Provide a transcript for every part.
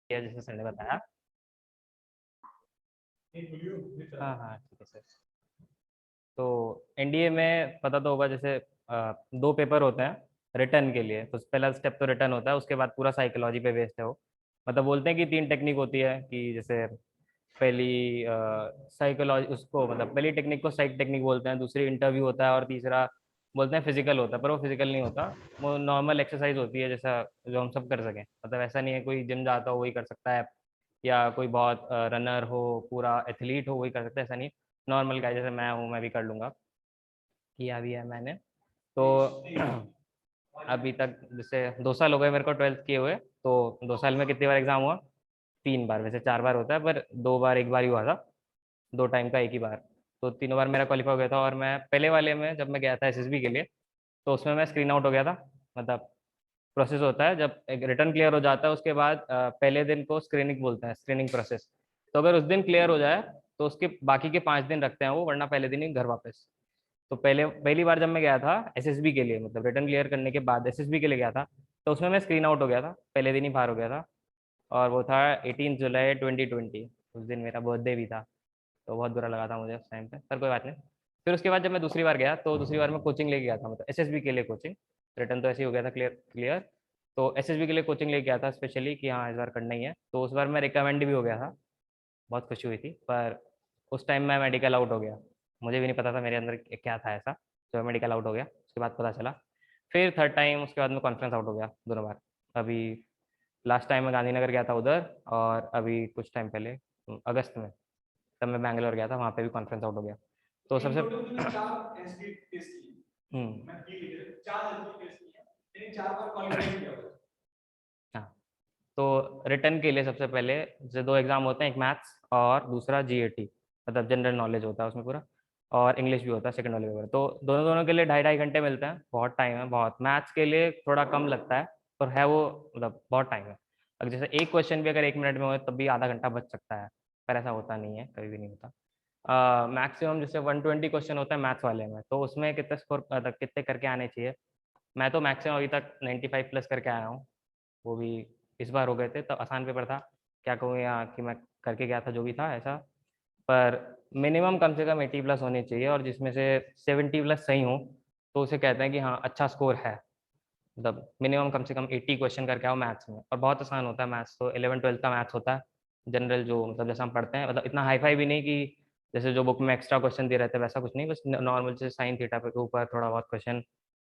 किया जैसे सर ने बताया। हाँ हाँ ठीक है सर। तो एनडीए में पता तो होगा, जैसे दो पेपर होते हैं रिटर्न के लिए। तो पहला स्टेप तो रिटर्न होता है, उसके बाद पूरा साइकोलॉजी पे बेस्ड है वो। मतलब बोलते हैं कि तीन टेक्निक होती है, कि जैसे पहली साइकोलॉजी, उसको मतलब पहली टेक्निक को साइक टेक्निक बोलते हैं, दूसरी इंटरव्यू होता है, और तीसरा बोलते हैं फिजिकल होता है। पर वो फिजिकल नहीं होता, वो नॉर्मल एक्सरसाइज होती है, जैसा जो हम सब कर सकें। मतलब ऐसा नहीं है कोई जिम जाता हो वही कर सकता है, या कोई बहुत रनर हो, पूरा एथलीट हो वही कर सकता है, ऐसा नहीं। नॉर्मल का जैसे मैं हूँ, मैं भी कर लूँगा, किया भी है मैंने। तो अभी तक जैसे 2 साल हो गए मेरे को 12th किए हुए। तो 2 साल में कितनी बार एग्जाम हुआ? 3 बार। वैसे 4 बार होता है, पर 2 बार एक बार ही हुआ था, 2 टाइम का एक ही बार। तो तीनों बार मेरा क्वालिफाई हो गया था। और मैं पहले वाले में जब मैं गया था एसएसबी के लिए, तो उसमें मैं स्क्रीन आउट हो गया था। मतलब प्रोसेस होता है, जब एक रिटर्न क्लियर हो जाता है उसके बाद पहले दिन को स्क्रीनिंग बोलते हैं, स्क्रीनिंग प्रोसेस। तो अगर उस दिन क्लियर हो जाए तो उसके बाकी के 5 दिन रखते हैं वो, वरना पहले दिन ही घर वापस। तो पहली बार जब मैं गया था एसएसबी के लिए, मतलब रिटर्न क्लियर करने के बाद एसएसबी के लिए गया था, तो उसमें मैं स्क्रीन आउट हो गया था, पहले दिन ही बाहर हो गया था। और वो था 18 जुलाई 2020। उस दिन मेरा बर्थडे भी था, तो बहुत बुरा लगा था मुझे उस टाइम पे, पर कोई बात नहीं। फिर उसके बाद जब मैं दूसरी बार गया, तो दूसरी बार मैं कोचिंग लेके गया था, मतलब एसएसबी के लिए कोचिंग। रिटर्न तो ऐसे ही हो गया था क्लियर क्लियर। तो एसएसबी के लिए कोचिंग लेके गया था स्पेशली, कि हाँ इस बार करना ही है। तो उस बार मैं रिकमेंड भी हो गया था, बहुत खुशी हुई थी। पर उस टाइम मैं मेडिकल आउट हो गया, मुझे भी नहीं पता था मेरे अंदर क्या था ऐसा, तो मेडिकल आउट हो गया, उसके बाद पता चला। फिर थर्ड टाइम उसके बाद मैं कॉन्फ्रेंस आउट हो गया 2 बार। अभी लास्ट टाइम मैं गांधीनगर गया था उधर, और अभी कुछ टाइम पहले अगस्त में तब मैं बैंगलोर गया था, वहाँ पे भी कॉन्फ्रेंस आउट हो गया। तो सबसे हाँ। तो रिटर्न के लिए सबसे पहले जो 2 एग्जाम होते हैं, एक मैथ्स और दूसरा जीएटी, मतलब जनरल नॉलेज होता है उसमें पूरा, और इंग्लिश भी होता है सेकंड वाले पेपर। तो दोनों दोनों के लिए 2.5-2.5 घंटे मिलते हैं, बहुत टाइम है बहुत। मैथ्स के लिए थोड़ा कम लगता है, पर है वो, मतलब बहुत टाइम है। अगर जैसे एक क्वेश्चन भी अगर 1 मिनट में हो तब भी आधा घंटा बच सकता है, पर ऐसा होता नहीं है, कभी भी नहीं होता। मैक्सिमम जैसे 120 क्वेश्चन होता है मैथ्स वाले में, तो उसमें कितने स्कोर, मतलब कितने करके आने चाहिए। मैं तो मैक्सिमम अभी तक 95 प्लस करके आया हूँ, वो भी इस बार हो गए थे। तो आसान पेपर था, क्या कहूँ यहाँ कि मैं करके गया था जो भी था ऐसा। पर मिनिमम कम से कम 80 प्लस होनी चाहिए, और जिसमें से 70 प्लस सही हो तो उसे कहते हैं कि हाँ अच्छा स्कोर है। मतलब मिनिमम कम से कम 80 क्वेश्चन करके आओ मैथ्स में, और बहुत आसान होता है मैथ्स तो। 11 12 का मैथ्स होता है जनरल, जो मतलब जैसा हम पढ़ते हैं, मतलब इतना हाई फाई भी नहीं कि जैसे जो बुक में एक्स्ट्रा क्वेश्चन दे रहते हैं वैसा कुछ नहीं, बस नॉर्मल जैसे साइन थीटा के ऊपर थोड़ा बहुत क्वेश्चन।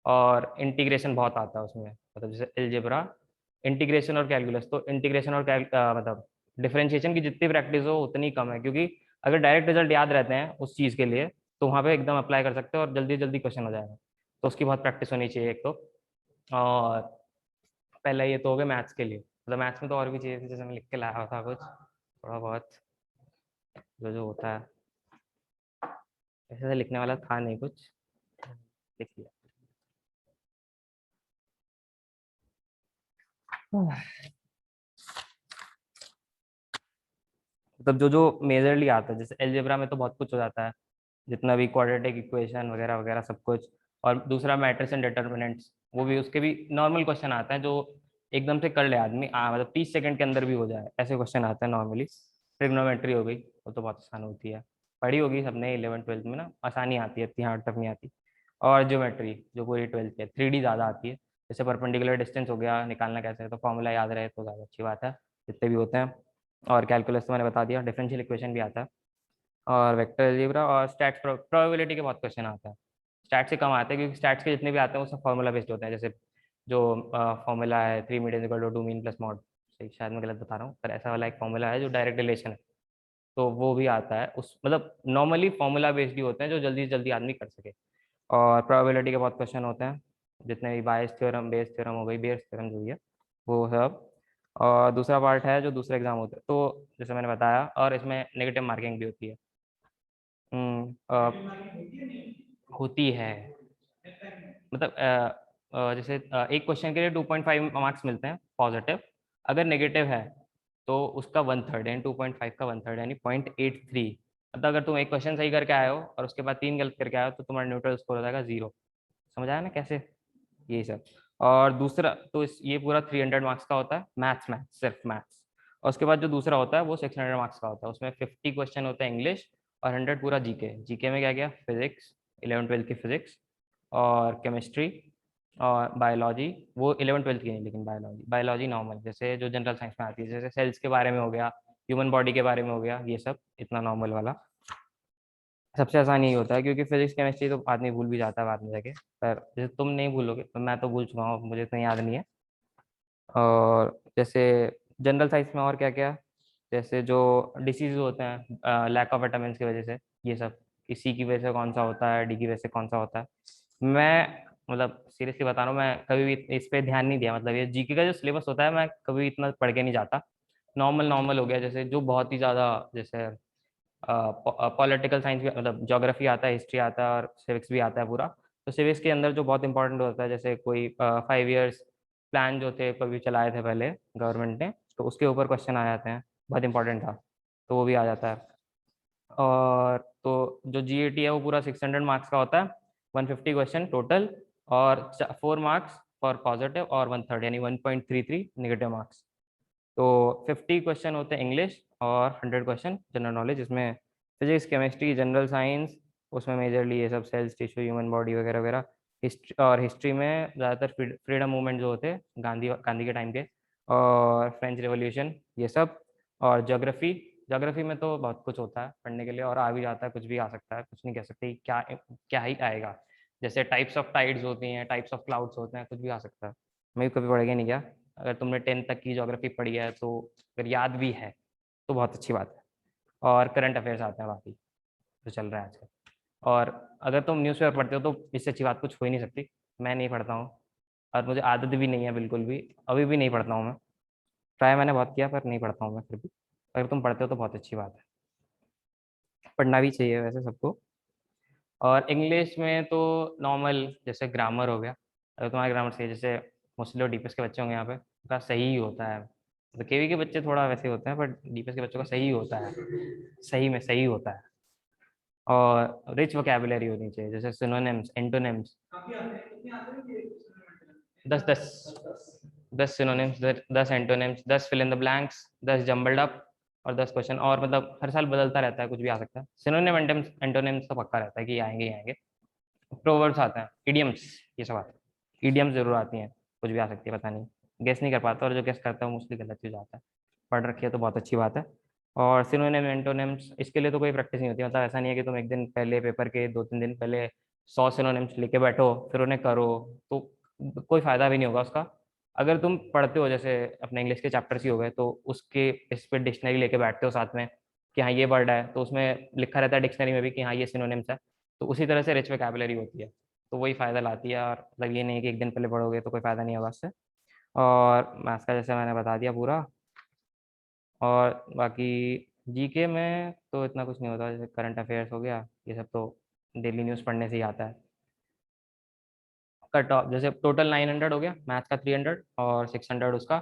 और इंटीग्रेशन बहुत आता है उसमें, मतलब जैसे एलजेब्रा, इंटीग्रेशन और कैलकुलस। तो इंटीग्रेशन और मतलब डिफरेंशिएशन की जितनी प्रैक्टिस हो उतनी कम है, क्योंकि अगर डायरेक्ट रिजल्ट याद रहते हैं उस चीज़ के लिए तो वहाँ पे एकदम अप्लाई कर सकते हो और जल्दी जल्दी क्वेश्चन हो जाएगा। तो उसकी बहुत प्रैक्टिस होनी चाहिए एक तो। और पहला ये तो हो गया मैथ्स के लिए। मतलब मैथ्स में तो और भी चीज़ें थी, जैसे मैं लिख के लाया था कुछ थोड़ा बहुत, जो जो होता है। ऐसे से लिखने वाला था नहीं कुछ, लिख लिया। मतलब जो जो मेजरली आता है, जैसे एलजेब्रा में तो बहुत कुछ हो जाता है, जितना भी क्वाड्रेटिक इक्वेशन वगैरह वगैरह सब कुछ। और दूसरा मैट्रिक्स एंड डिटर्मिनेंट्स, वो भी उसके भी नॉर्मल क्वेश्चन आते हैं जो एकदम से कर ले आदमी, मतलब 30 सेकंड के अंदर भी हो जाए, ऐसे क्वेश्चन आते हैं नॉर्मली। ट्रिग्नोमेट्री हो गई, वो तो बहुत आसान होती है, पढ़ी होगी सबने 11 12 में ना, आसानी आती है, इतनी हार्ड तक नहीं आती। और ज्योमेट्री जो पूरी 12th है, 3D ज़्यादा आती है। जैसे परपेंडिकुलर डिस्टेंस हो गया, निकालना कैसे है, तो फॉर्मूला याद रहे तो ज़्यादा अच्छी बात है, जितने भी होते हैं। और कैलकुलस तो मैंने बता दिया, डिफरेंशियल इक्वेशन भी आता है, और वेक्टर अलजेब्रा और स्टैट्स, प्रोबेबिलिटी के बहुत क्वेश्चन आते हैं। स्टैट्स से कम आते हैं, क्योंकि स्टैट्स के जितने भी आते हैं वो सब फॉर्मूला बेस्ड होते हैं। जैसे जो फॉर्मूला है 3 metre equal to 2 mean plus mode, सही शायद मैं गलत बता रहा हूँ, पर ऐसा वाला एक फॉर्मूला है जो डायरेक्ट रिलेशन है, तो वो भी आता है उस, मतलब नॉर्मली फॉर्मूला बेस्ड ही होते हैं जो जल्दी जल्दी आदमी कर सके। और प्रोबेबिलिटी के बहुत क्वेश्चन होते हैं, जितने भी बायस थ्योरम, बेस थ्योरम हो गई, बेयर्स थ्योरम जो भी है वो सब। और दूसरा पार्ट है जो दूसरा एग्जाम होता है, तो जैसे मैंने बताया, और इसमें नेगेटिव मार्किंग भी होती है। होती है, मतलब जैसे एक क्वेश्चन के लिए 2.5 मार्क्स मिलते हैं पॉजिटिव। अगर नेगेटिव है तो उसका 1/3, यानी 2.5 का 1/3 यानी 0.83। मतलब अगर तुम एक क्वेश्चन सही करके आए हो और उसके बाद 3 गलत करके आए हो तो तुम्हारा न्यूट्रल स्कोर हो जाएगा 0। समझ आया ना कैसे, यही सब। और दूसरा तो ये पूरा 300 मार्क्स का होता है, मैथ्स, सिर्फ मैथ्स। और उसके बाद जो दूसरा होता है वो 600 मार्क्स का होता है, उसमें 50 क्वेश्चन होते हैं इंग्लिश और 100 पूरा जीके। जीके में क्या क्या, फिजिक्स, 11 12 की फिजिक्स और केमिस्ट्री और बायोलॉजी, वो 11 12 की नहीं लेकिन बायोलॉजी, बायोलॉजी नॉर्मल जैसे जो जनरल साइंस में आती है, जैसे सेल्स के बारे में हो गया, ह्यूमन बॉडी के बारे में हो गया, ये सब इतना नॉर्मल वाला। सबसे आसान यही होता है क्योंकि फिजिक्स केमिस्ट्री तो आदमी भूल भी जाता है बाद में जाके, पर जैसे तुम नहीं भूलोगे तो मैं तो भूल चुका हूँ, मुझे इतना याद नहीं है। और जैसे जनरल साइंस में और क्या क्या, जैसे जो डिसीज होते हैं लैक ऑफ विटामिन की वजह से, ये सब, सी की वजह से कौन सा होता है, डी की वजह से कौन सा होता है। मैं मतलब सीरियसली बता रहा हूँ, मैं कभी भी इस पे ध्यान नहीं दिया, मतलब ये जीके का जो सिलेबस होता है मैं कभी इतना पढ़ के नहीं जाता। नॉर्मल नॉर्मल हो गया, जैसे जो बहुत ही ज़्यादा, जैसे पॉलिटिकल साइंस भी, मतलब ज्योग्राफी आता है, हिस्ट्री आता है और सिविक्स भी आता है पूरा। तो सिविक्स के अंदर जो बहुत इंपॉर्टेंट होता है, जैसे कोई 5 years प्लान जो थे कभी चलाए थे पहले गवर्नमेंट ने, तो उसके ऊपर क्वेश्चन आ जाते हैं, बहुत इंपॉर्टेंट था, तो वो भी आ जाता है। और तो जो जीएटी है वो पूरा 600 मार्क्स का होता है, 150 क्वेश्चन टोटल, और 4 मार्क्स फॉर पॉजिटिव और 1/3 यानी 1.33 नेगेटिव मार्क्स। तो 50 क्वेश्चन होते हैं इंग्लिश और 100 क्वेश्चन जनरल नॉलेज, इसमें फिजिक्स केमिस्ट्री जनरल साइंस, उसमें मेजरली ये सब सेल्स टिश्यू ह्यूमन बॉडी वगैरह वगैरह। हिस्ट्री, और हिस्ट्री में ज़्यादातर फ्रीडम मूवमेंट जो होते हैं गांधी गांधी के टाइम के, और फ्रेंच रेवोल्यूशन, ये सब। और ज्योग्राफी, ज्योग्राफी में तो बहुत कुछ होता है पढ़ने के लिए, और आ भी जाता है, कुछ भी आ सकता है, कुछ नहीं कह सकते क्या क्या ही आएगा। जैसे टाइप्स ऑफ टाइड्स होती हैं, टाइप्स ऑफ क्लाउड्स होते हैं, कुछ भी आ सकता है। मैं भी कभी पढ़ेगा नहीं क्या। अगर तुमने 10th तक की ज्योग्राफी पढ़ी है तो अगर याद भी है तो बहुत अच्छी बात है। और करंट अफेयर्स आते हैं बाकी जो चल रहा है आजकल। और अगर तुम न्यूज़पेपर पढ़ते हो तो इससे अच्छी बात कुछ हो ही नहीं सकती। मैं नहीं पढ़ता हूँ, और मुझे आदत भी नहीं है बिल्कुल भी, अभी भी नहीं पढ़ता हूँ मैं। ट्राई मैंने बहुत किया पर नहीं पढ़ता हूँ मैं फिर भी। अगर तुम पढ़ते हो तो बहुत अच्छी बात है, पढ़ना भी चाहिए वैसे सबको। और इंग्लिश में तो नॉर्मल जैसे ग्रामर हो गया, अगर तुम्हारा ग्रामर सही है, जैसे मोस्टली लोग डीपीएस के बच्चे होंगे यहाँ पे, उनका सही ही होता है। तो केवी के बच्चे थोड़ा वैसे होते हैं, बट डीपीएस के बच्चों का सही होता है, सही में सही होता है। और रिच वोकेबुलरी होनी चाहिए, जैसे synonyms, antonyms, 10 synonyms, 10 antonyms, 10 fill in the blanks, 10 jumbled up, और 10 क्वेश्चन, और मतलब हर साल बदलता रहता है, कुछ भी आ सकता है। सिनोनिम एंटोनिम्स तो पक्का रहता है कि आएंगे ही आएंगे। प्रोवर्ब्स आते हैं, इडियम्स, ये सब आते हैं, इडियम्स जरूर आती हैं, कुछ भी आ सकती है, पता नहीं, गेस नहीं कर पाता, और जो गेस करता है वो मोस्टली गलत ही हो जाता है। पढ़ रखी है तो बहुत अच्छी बात है। और सिनोनिम एंटोनिम्स, इसके लिए तो कोई प्रैक्टिस नहीं होती, मतलब ऐसा नहीं है कि तुम एक दिन पहले पेपर के 2 3 दिन पहले 100 सिनोनिम्स लेके बैठो फिर उन्हें करो, तो कोई फायदा भी नहीं होगा उसका। अगर तुम पढ़ते हो, जैसे अपने इंग्लिश के चैप्टर्स ही हो गए, तो उसके इस पे डिक्शनरी लेके बैठते हो साथ में कि हाँ ये वर्ड है, तो उसमें लिखा रहता है डिक्शनरी में भी कि हाँ ये सिनोनिम्स है, तो उसी तरह से रिच वोकैबुलरी होती है, तो वही फायदा लाती है। और मतलब ये नहीं कि एक दिन पहले पढ़ोगे तो कोई फायदा नहीं होगा उससे। और मैथ्स का जैसे मैंने बता दिया पूरा। और बाकी जीके में तो इतना कुछ नहीं होता, जैसे करंट अफेयर्स हो गया, ये सब तो डेली न्यूज़ पढ़ने से ही आता है। कट ऑफ जैसे टोटल 900 हो गया, मैथ्स का 300 और 600 उसका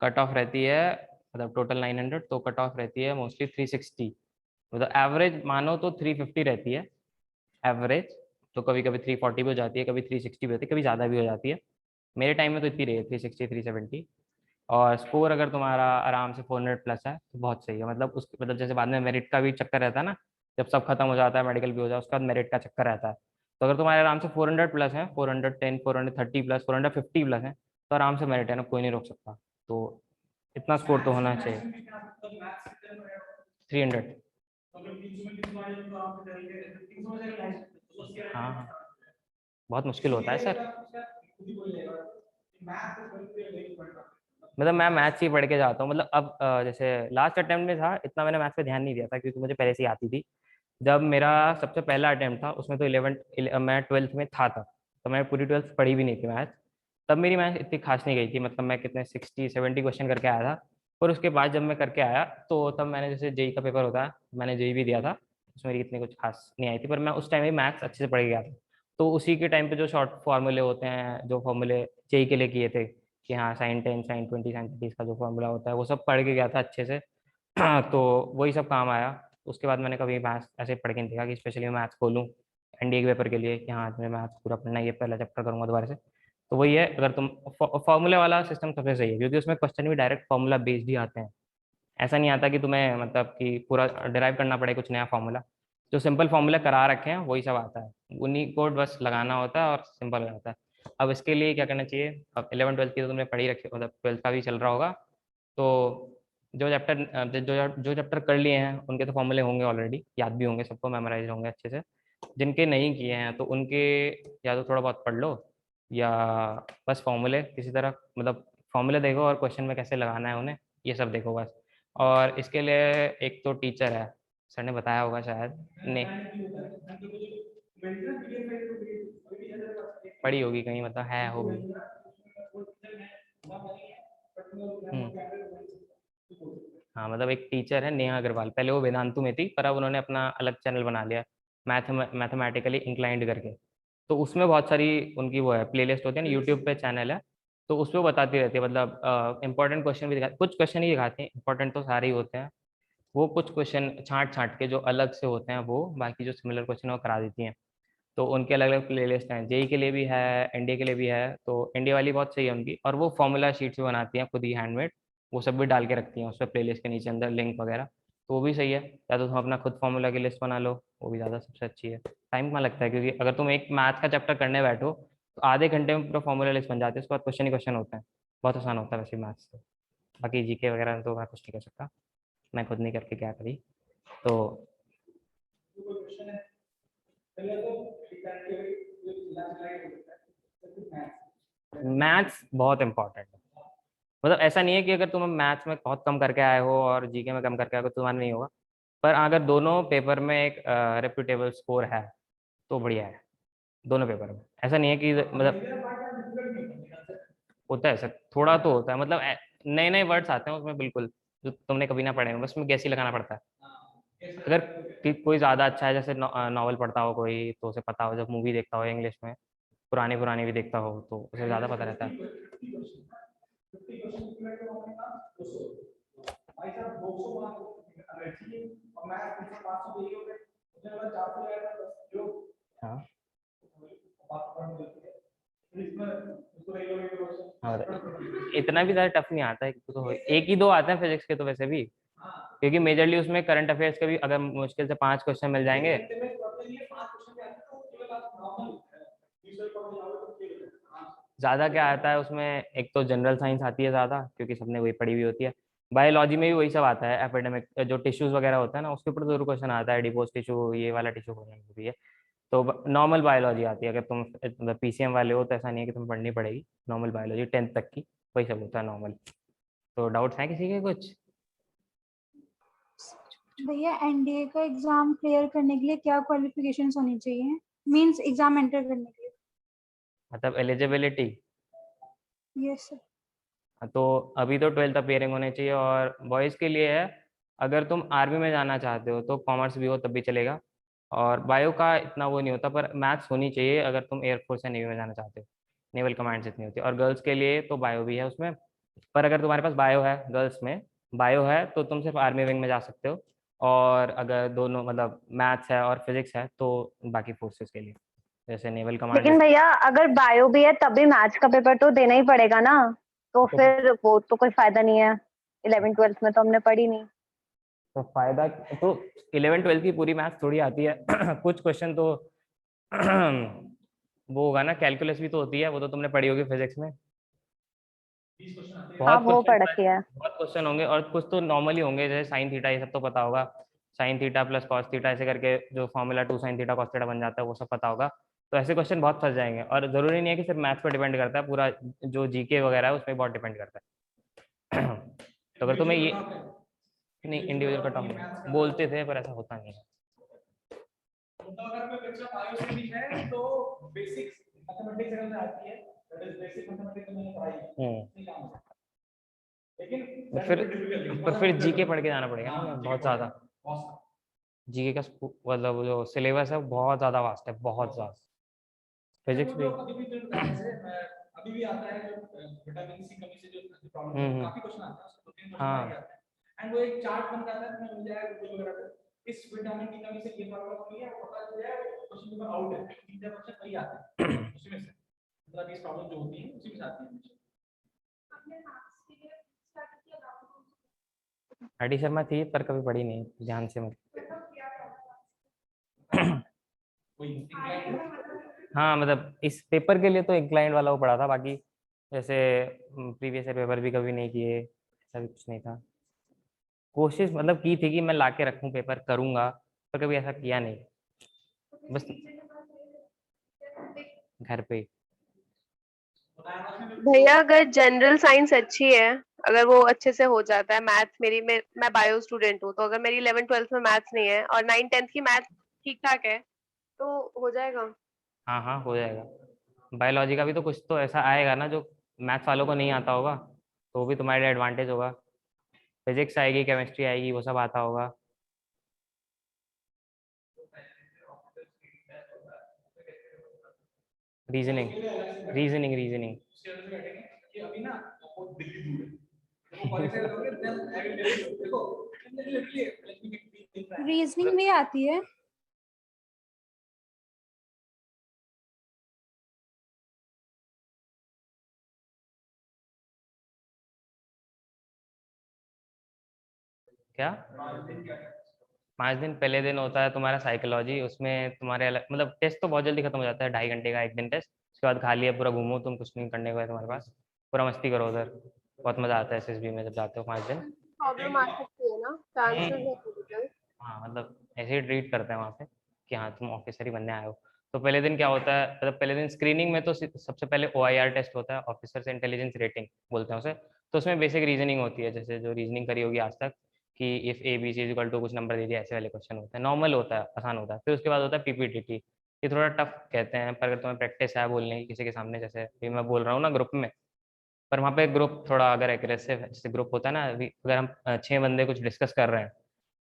कट ऑफ रहती है, मतलब टोटल 900 तो कट ऑफ रहती है मोस्टली 360, मतलब एवरेज मानो तो 350 रहती है एवरेज। तो कभी कभी 340 भी हो जाती है, कभी 360 भी होती है, कभी ज़्यादा भी हो जाती है। मेरे टाइम में तो इतनी रही है, 360 370। और स्कोर अगर तुम्हारा आराम से 400 प्लस है तो बहुत सही है, मतलब उस मतलब जैसे बाद में मेरिट का भी चक्कर रहता है ना, जब सब खत्म हो जाता है, मेडिकल भी हो जाए, उसके बाद मेरिट का चक्कर रहता है। तो अगर तुम्हारे आराम से 400 प्लस है, 410 430 प्लस 450 प्लस है, तो आराम से मेरिट है ना, कोई नहीं रोक सकता। तो इतना स्कोर तो होना चाहिए। 300। हाँ हाँ, बहुत मुश्किल होता है सर। मतलब मैं मैथ्स ही पढ़ के जाता हूँ, मतलब अब जैसे लास्ट अटेम्प्ट में था, इतना मैंने मैथ्स पे ध्यान नहीं दिया था क्योंकि मुझे पहले से ही आती थी। जब मेरा सबसे पहला अटेम्प्ट था उसमें तो 11th मैं 12th में था तब, तो मैंने पूरी 12th पढ़ी भी नहीं थी मैथ। तब मेरी मैथ इतनी खास नहीं गई थी, मतलब मैं कितने 60 70 क्वेश्चन करके आया था। और उसके बाद जब मैं करके आया तो तब मैंने, जैसे जेई का पेपर होता है, मैंने जेई भी दिया था, उसमें मेरी इतनी कुछ खास नहीं आई थी, पर मैं उस टाइम ही मैथ्स अच्छे से पढ़ के गया था। तो उसी के टाइम पे जो शॉर्ट फार्मूले होते हैं, जो फार्मूले जेई के लिए किए थे कि हाँ sin 10 sin 20 sin 30 का जो फार्मूला होता है वो सब पढ़ के गया था अच्छे से। तो वही सब काम आया। उसके बाद मैंने कभी मैथ्स ऐसे पढ़ के नहीं देखा कि स्पेशली मैथ्स खोलूँ एनडीए के पेपर के लिए कि हाँ मैं मैथ्स पूरा पढ़ना है, ये पहला चैप्टर करूँगा दोबारा से। तो वही है, अगर तुम फॉर्मूले वाला सिस्टम सबसे सही है क्योंकि उसमें क्वेश्चन भी डायरेक्ट फॉर्मूला बेस्ड ही आते हैं। ऐसा नहीं आता कि तुम्हें मतलब कि पूरा डिराइव करना पड़े कुछ नया फॉर्मूला। जो सिंपल फॉर्मूला करा रखे हैं वही सब आता है, उन्हीं को बस लगाना होता है और सिंपल हो जाता है। अब इसके लिए क्या करना चाहिए, अब 11 12 की तो तुमने पढ़ी रखी, मतलब 12th का भी चल रहा होगा, तो जो चैप्टर कर लिए हैं उनके तो फॉर्मूले होंगे ऑलरेडी, याद भी होंगे सबको, मेमोराइज होंगे अच्छे से। जिनके नहीं किए हैं तो उनके या तो थोड़ा बहुत पढ़ लो, या बस फॉर्मूले किसी तरह, मतलब फॉर्मूले देखो और क्वेश्चन में कैसे लगाना है उन्हें, ये सब देखो बस। और इसके लिए एक तो टीचर है, सर ने बताया होगा शायद, ने पढ़ी होगी कहीं, मतलब है होगी। हाँ मतलब एक टीचर है नेहा अग्रवाल, पहले वो वेदांतु में थी पर अब उन्होंने अपना अलग चैनल बना लिया, मैथमेटिकली इंक्लाइंड करके। तो उसमें बहुत सारी उनकी वो है प्लेलिस्ट होती है ना, यूट्यूब पे चैनल है। तो उसमें वो बताती रहती है, मतलब इंपॉर्टेंट क्वेश्चन भी कुछ क्वेश्चन ही दिखाती हैं, इंपॉर्टेंट तो सारे ही होते हैं। वो कुछ क्वेश्चन छांट छांट के जो अलग से होते हैं, वो बाकी जो सिमिलर क्वेश्चन है वो करा देती हैं। तो उनके अलग अलग प्ले लिस्ट हैं, जेई के लिए भी है, एनडीए के लिए भी है। तो एनडीए वाली बहुत सही है उनकी, और वो फॉर्मूला शीट्स भी बनाती हैं खुद ही हैंडमेड, वो सब भी डाल के रखती हैं उस पर प्ले लिस्ट के नीचे अंदर लिंक वगैरह। तो वो भी सही है, या तो तुम अपना खुद फॉर्मूला की लिस्ट बना लो, वो भी ज़्यादा सबसे अच्छी है। टाइम कहाँ लगता है, क्योंकि अगर तुम एक मैथ का चैप्टर करने बैठो तो आधे घंटे में पूरा फॉर्मूला लिस्ट बन जाती है, उसके बाद क्वेश्चन ही क्वेश्चन होते हैं। बहुत आसान होता है वैसे मैथ्स तो। बाकी जीके वगैरह तो मैं कुछ नहीं कर सकता, मैं खुद नहीं करके क्या करी। तो मैथ्स बहुत इंपॉर्टेंट है, मतलब ऐसा नहीं है कि अगर तुम मैथ्स में बहुत कम करके आए हो और जीके में कम करके आए हो तो तुम्हारा नहीं होगा। पर अगर दोनों पेपर में एक रेप्यूटेबल स्कोर है तो बढ़िया है, दोनों पेपर में। ऐसा नहीं है कि मतलब होता है सर, थोड़ा तो होता है, मतलब नए नए वर्ड्स आते हैं उसमें बिल्कुल, जो तुमने कभी ना पढ़े हो, बस में गैस ही लगाना पड़ता है। अगर कोई ज्यादा अच्छा है, जैसे नॉवल पढ़ता हो कोई, तो उसे पता हो, जब मूवी देखता हो इंग्लिश में पुरानी पुरानी भी देखता हो तो उसे ज्यादा पता रहता है। हाँ हाँ, इतना भी ज्यादा टफ नहीं आता है, तो एक ही दो आते हैं फिजिक्स के तो वैसे भी, क्योंकि मेजरली उसमें करंट अफेयर्स के भी अगर मुश्किल से 5 क्वेश्चन मिल जाएंगे। ज्यादा क्या आता है उसमें, एक तो जनरल साइंस आती है ज्यादा, क्योंकि सबने वही पढ़ी हुई होती है। बायोलॉजी में भी वही सब आता है, एपिडेमिक जो टिश्यूज वगैरह होता है ना, उसके ऊपर जरूर क्वेश्चन आता है, डिपोज टिश्यू, ये वाला टिश्यू भी है। तो नॉर्मल बायोलॉजी आती है, अगर तुम मतलब पीसीएम वाले हो तो ऐसा नहीं है कि तुम्हें पढ़नी पड़ेगी, नॉर्मल बायोलॉजी 10th तक की, वही सब होता है नॉर्मल। तो डाउट्स हैं किसी के कुछ? भैया एनडीए का एग्जाम क्लियर करने के लिए क्या क्वालिफिकेशंस होनी चाहिए, मींस एग्जाम एंटर करने के मतलब एलिजिबिलिटी, लिए? Yes sir. तो अभी तो 12th अपियरिंग होने चाहिए, और बॉयज़ के लिए है, अगर तुम आर्मी में जाना चाहते हो तो कॉमर्स भी हो तब भी चलेगा। और बायो का इतना वो नहीं होता, पर मैथ्स होनी चाहिए अगर तुम एयरफोर्स या नेवी में जाना चाहते हो, नेवल कमांड्स इतनी होती है। और गर्ल्स के लिए तो बायो भी है उसमें, पर अगर तुम्हारे पास बायो है, गर्ल्स में बायो है, तो तुम सिर्फ आर्मी विंग में जा सकते हो। और अगर दोनों मतलब मैथ्स है और फिजिक्स है तो बाकी फोर्सेस के लिए, जैसे नेवल कमांड। लेकिन भैया अगर बायो भी है तब भी मैथ्स का पेपर तो देना ही पड़ेगा ना, तो तो, फिर वो तो कोई फायदा नहीं है। 11th 12th में तो हमने पढ़ी नहीं। तो फायदा तो 11 12 की पूरी मैथ्स थोड़ी आती है कुछ क्वेश्चन तो वो होगा ना, कैलकुलस भी तो होती है, वो तो तुमने पढ़ी होगी फिजिक्स में। हाँ बहुत वो क्वेश्चन, पढ़ रखी है। बहुत क्वेश्चन होंगे, और कुछ तो नॉर्मली होंगे, जैसे साइन थीटा, ये सब तो पता होगा। Sine theta plus cos theta ऐसे करके जो formula 2 sine theta cos theta बन जाता है, वो सब पता होगा। तो ऐसे क्वेश्चन बहुत फंस जाएंगे, और जरूरी नहीं है कि सिर्फ मैथ्स पर डिपेंड करता है, पूरा जो जीके वगैरह है उसमें बहुत डिपेंड करता है तो अगर तुम्हें ये नहीं, इंडिविजुअल कट ऑफ बोलते थे पर ऐसा होता नहीं है। तो अगर कोई बच्चा बायो से भी है तो बेसिक्स मैथमेटिक्स अगर में आती है, दैट इज बेसिक मैथमेटिक्स मैंने पढ़ाई है, लेकिन फिर जीके पढ़ के जाना पड़ेगा ना, बहुत ज्यादा। जीके का मतलब जो सिलेबस है बहुत ज्यादा वास्ट है, बहुत ज्यादा। फिजिक्स भी अभी भी आता है, जो विटामिन सी कमी से जो प्रॉब्लम है, काफी क्वेश्चन आता है उसका, 2 3 क्वेश्चन आ जाते हैं। एंड वो एक चार्ट बन जाता है, मिल जाएगा गूगल वगैरह पे, इस विटामिन की कमी से ये प्रॉब्लम हुई है, वो पता चल जाए, क्वेश्चन पेपर आउट है, तीन चार क्वेश्चन वही आते हैं उसी में से, मतलब इस प्रॉब्लम जो होती है उसी में से आती है। आरडी शर्मा थी पर कभी पढ़ी नहीं ध्यान से मुझे। हाँ मतलब इस पेपर के लिए तो इंक्लाइंड वाला वो पढ़ा था, बाकी जैसे प्रीवियस ईयर पेपर भी कभी नहीं किए, ऐसा भी कुछ नहीं था। कोशिश मतलब की थी कि मैं ला के रखूँ पेपर करूँगा, पर कभी ऐसा किया नहीं, बस घर पे। भैया अगर जनरल साइंस अच्छी है, अगर वो अच्छे से हो जाता है, मैथ मेरी मैं बायो स्टूडेंट हूँ, तो अगर मेरी 11th 12th में मैथ्स नहीं है और 9th 10th की मैथ ठीक ठाक है तो हो जाएगा। हाँ हाँ हो जाएगा। बायोलॉजी का भी तो कुछ तो ऐसा आएगा ना जो मैथ्स वालों को नहीं आता होगा, तो वो भी तुम्हारे लिए एडवांटेज होगा। फिजिक्स आएगी, केमिस्ट्री आएगी, वो सब आता होगा। रीजनिंग रीजनिंग रीजनिंग रीजनिंग भी आती है। क्या 5 दिन? पहले दिन होता है तुम्हारा साइकोलॉजी, उसमें तुम्हारे अलग मतलब टेस्ट तो बहुत जल्दी खत्म हो जाता है, 2.5 घंटे का एक दिन टेस्ट। उसके बाद खाली है पूरा, घूमो तुम, कुछ नहीं करने को है तुम्हारे पास, पूरा मस्ती करो उधर। बहुत मजा आता है एसएसबी में जब जाते हो 5 दिन। प्रॉब्लम आ सकती है ना, चांसेस है हम्म, physical। हाँ मतलब ऐसे ही ट्रीट करते हैं वहाँ पे कि हाँ तुम ऑफिसर ही बनने आए हो। तो पहले दिन क्या होता है, मतलब पहले दिन स्क्रीनिंग में तो सबसे पहले OIR टेस्ट होता है, ऑफिसर्स इंटेलिजेंस रेटिंग बोलते हैं उसे। तो उसमें बेसिक रीजनिंग होती है, जैसे जो रीजनिंग करी होगी आज तक कि if ABC is equal to कुछ नंबर दे दिया, ऐसे वाले क्वेश्चन होते हैं, नॉर्मल होता है, आसान होता है। फिर उसके बाद होता है PPTT। ये थोड़ा टफ कहते हैं, पर अगर तुम्हें प्रैक्टिस है बोलने की किसी के सामने, जैसे अभी मैं बोल रहा हूँ ना ग्रुप में, पर वहाँ पे ग्रुप थोड़ा अगर एग्रेसिव है, जैसे ग्रुप होता है ना, अभी अगर हम 6 बंदे कुछ डिस्कस कर रहे हैं,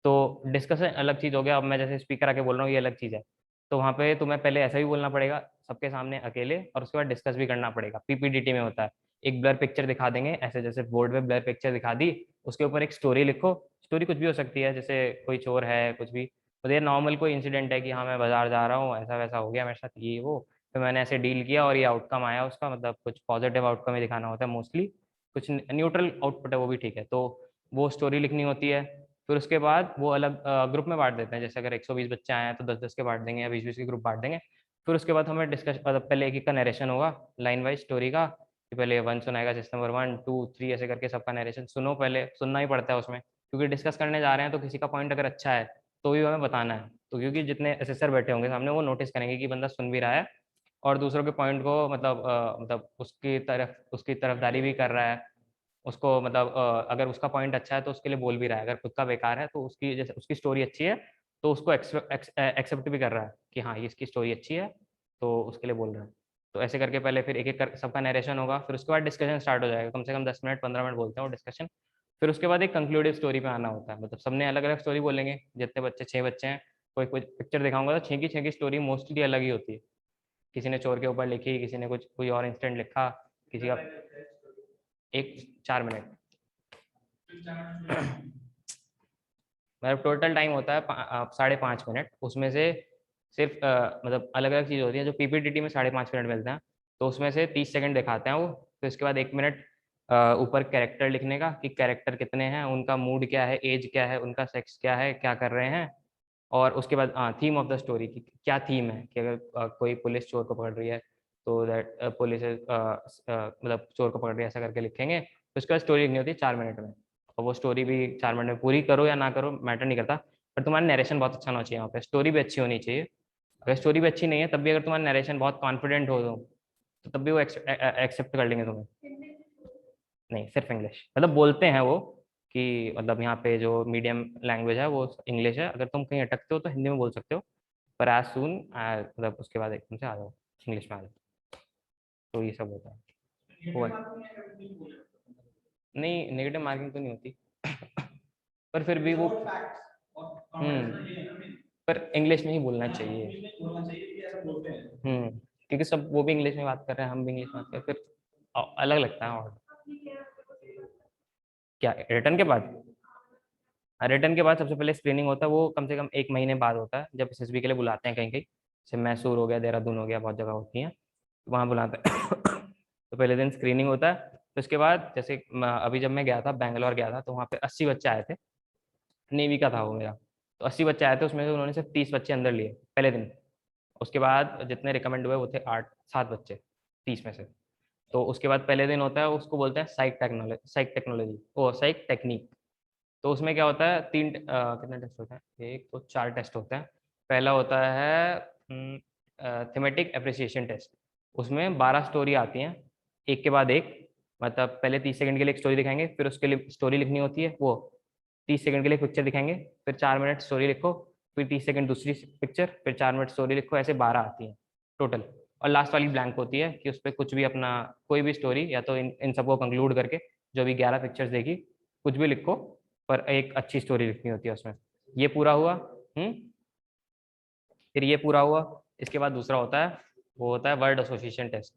तो डिस्कशन अलग चीज़ हो गया, अब मैं जैसे स्पीकर आके बोल रहा हूँ ये अलग चीज़ है। तो वहाँ पे तुम्हें पहले ऐसा भी बोलना पड़ेगा सबके सामने अकेले, और उसके बाद डिस्कस भी करना पड़ेगा। PPTT में होता है, एक ब्लर पिक्चर दिखा देंगे ऐसे, जैसे बोर्ड में ब्लर पिक्चर दिखा दी, उसके ऊपर एक स्टोरी लिखो। स्टोरी कुछ भी हो सकती है, जैसे कोई चोर है, कुछ भी, तो ये नॉर्मल कोई इंसिडेंट है कि हाँ मैं बाजार जा रहा हूँ, ऐसा वैसा हो गया मेरे साथ, ये वो, फिर मैंने ऐसे डील किया और ये आउटकम आया उसका, मतलब कुछ पॉजिटिव आउटकम ही दिखाना होता है मोस्टली, कुछ न्यूट्रल आउटपुट है वो भी ठीक है, तो वो स्टोरी लिखनी होती है। फिर उसके बाद वो अलग ग्रुप में बांट देते हैं, जैसे अगर 120 बच्चे आए हैं तो 10-10 के बांट देंगे या 20-20 के ग्रुप बांट देंगे। फिर उसके बाद हमें डिस्कस, मतलब पहले एक एक का नरेशन होगा लाइन वाइज स्टोरी का, कि पहले 1 सुनाएगा, जैसे नंबर 1 2 3 ऐसे करके सबका नरेशन सुनो, पहले सुनना ही पड़ता है उसमें, क्योंकि डिस्कस करने जा रहे हैं तो किसी का पॉइंट अगर अच्छा है तो भी हमें बताना है, तो क्योंकि जितने असेसर बैठे होंगे सामने वो नोटिस करेंगे कि बंदा सुन भी रहा है और दूसरों के पॉइंट को मतलब उसकी तरफदारी भी कर रहा है, उसको मतलब अगर उसका पॉइंट अच्छा है तो उसके लिए बोल भी रहा है, अगर खुद का बेकार है तो उसकी, जैसे उसकी स्टोरी अच्छी है तो उसको एक्सेप्ट भी कर रहा है कि हाँ ये इसकी स्टोरी अच्छी है, तो उसके लिए बोल रहा है। तो ऐसे करके पहले फिर एक एक कर सबका नरेशन होगा, फिर उसके बाद डिस्कशन स्टार्ट हो जाएगा, कम से कम 10 मिनट 15 मिनट बोलते हैं वो डिस्कशन। फिर उसके बाद एक कंक्लूडिव स्टोरी पे आना होता है, मतलब सबने अलग अलग स्टोरी बोलेंगे, जितने बच्चे 6 बच्चे हैं, कोई कोई पिक्चर दिखाऊंगा तो 6 की स्टोरी मोस्टली अलग ही होती है। किसी ने चोर के ऊपर लिखी, किसी ने कुछ कोई और इंसिडेंट लिखा, किसी का एक 4 मिनट। मतलब टोटल टाइम होता है 5.5 मिनट, उसमें से सिर्फ मतलब अलग अलग चीज़ होती है, जो PPTT में 5.5 मिनट मिलते हैं, तो उसमें से 30 सेकंड दिखाते हैं वो। तो इसके बाद 1 मिनट ऊपर कैरेक्टर लिखने का, कि कैरेक्टर कितने हैं, उनका मूड क्या है, एज क्या है, उनका सेक्स क्या है, क्या कर रहे हैं। और उसके बाद थीम ऑफ द स्टोरी की क्या थीम है, कि अगर कोई पुलिस चोर को पकड़ रही है तो दैट पुलिस मतलब चोर को पकड़ रही है, ऐसा करके लिखेंगे। तो उसके बाद स्टोरी लिखनी होती है 4 मिनट में, और वो स्टोरी भी 4 मिनट में पूरी करो या ना करो मैटर नहीं करता, पर तुम्हारा नरेशन बहुत अच्छा होना चाहिए वहाँ पे, स्टोरी भी अच्छी होनी चाहिए। अगर स्टोरी भी अच्छी नहीं है तब भी अगर तुम्हारा नरेशन बहुत कॉन्फिडेंट हो तो तब भी वो एक्सेप्ट कर लेंगे तुम्हें। नहीं सिर्फ इंग्लिश, मतलब बोलते हैं वो कि मतलब यहाँ पे जो मीडियम लैंग्वेज है वो इंग्लिश है, अगर तुम कहीं अटकते हो तो हिंदी में बोल सकते हो, पर एज सून मतलब उसके बाद एकदम से आ जाओ इंग्लिश में आ जाओ। तो ये सब होता है वो नहीं, नेगेटिव मार्किंग तो नहीं होती पर फिर भी वो पर इंग्लिश में ही बोलना चाहिए। क्योंकि सब वो भी इंग्लिश में बात कर रहे हैं, हम भी इंग्लिश में बात कर रहे हैं, फिर अलग लगता है। और क्या रिटर्न के बाद? रिटर्न के बाद सबसे पहले स्क्रीनिंग होता है, वो कम से कम 1 महीने बाद होता है, जब SSB के लिए बुलाते हैं कहीं कहीं, जैसे मैसूर हो गया, देहरादून हो गया, बहुत जगह होती हैं, तो वहाँ बुलाते हैं तो पहले दिन स्क्रीनिंग होता है। तो उसके बाद जैसे अभी जब मैं गया था, बैंगलोर गया था, तो वहाँ पे 80 बच्चे आए थे, नेवी का था वो मेरा। तो 80 बच्चे आए थे, उसमें से उन्होंने सिर्फ 30 बच्चे अंदर लिए पहले दिन। उसके बाद जितने रिकमेंड हुए वो थे 8-7 बच्चे 30 में से। तो उसके बाद पहले दिन होता है, उसको बोलते हैं साइक टेक्नोलॉजी ओ साइक टेक्निक। तो उसमें क्या होता है, कितने टेस्ट होते हैं, 1 तो 4 टेस्ट होते हैं। पहला होता है थीमेटिक एप्रिसिएशन टेस्ट। उसमें 12 स्टोरी आती हैं एक के बाद एक, मतलब पहले 30 सेकंड के लिए एक स्टोरी दिखाएंगे, फिर उसके लिए स्टोरी लिखनी होती है, वो 30 सेकंड के लिए पिक्चर दिखाएंगे, फिर 4 मिनट स्टोरी लिखो, फिर 30 सेकंड दूसरी पिक्चर, फिर 4 मिनट स्टोरी लिखो, ऐसे 12 आती हैं टोटल। और लास्ट वाली ब्लैंक होती है कि उस पर कुछ भी अपना कोई भी स्टोरी, या तो इन सबको कंक्लूड करके जो भी 11 पिक्चर्स देखी कुछ भी लिखो, पर एक अच्छी स्टोरी लिखनी होती है उसमें। ये पूरा हुआ। फिर ये पूरा हुआ, इसके बाद दूसरा होता है, वो होता है वर्ड एसोसिएशन टेस्ट।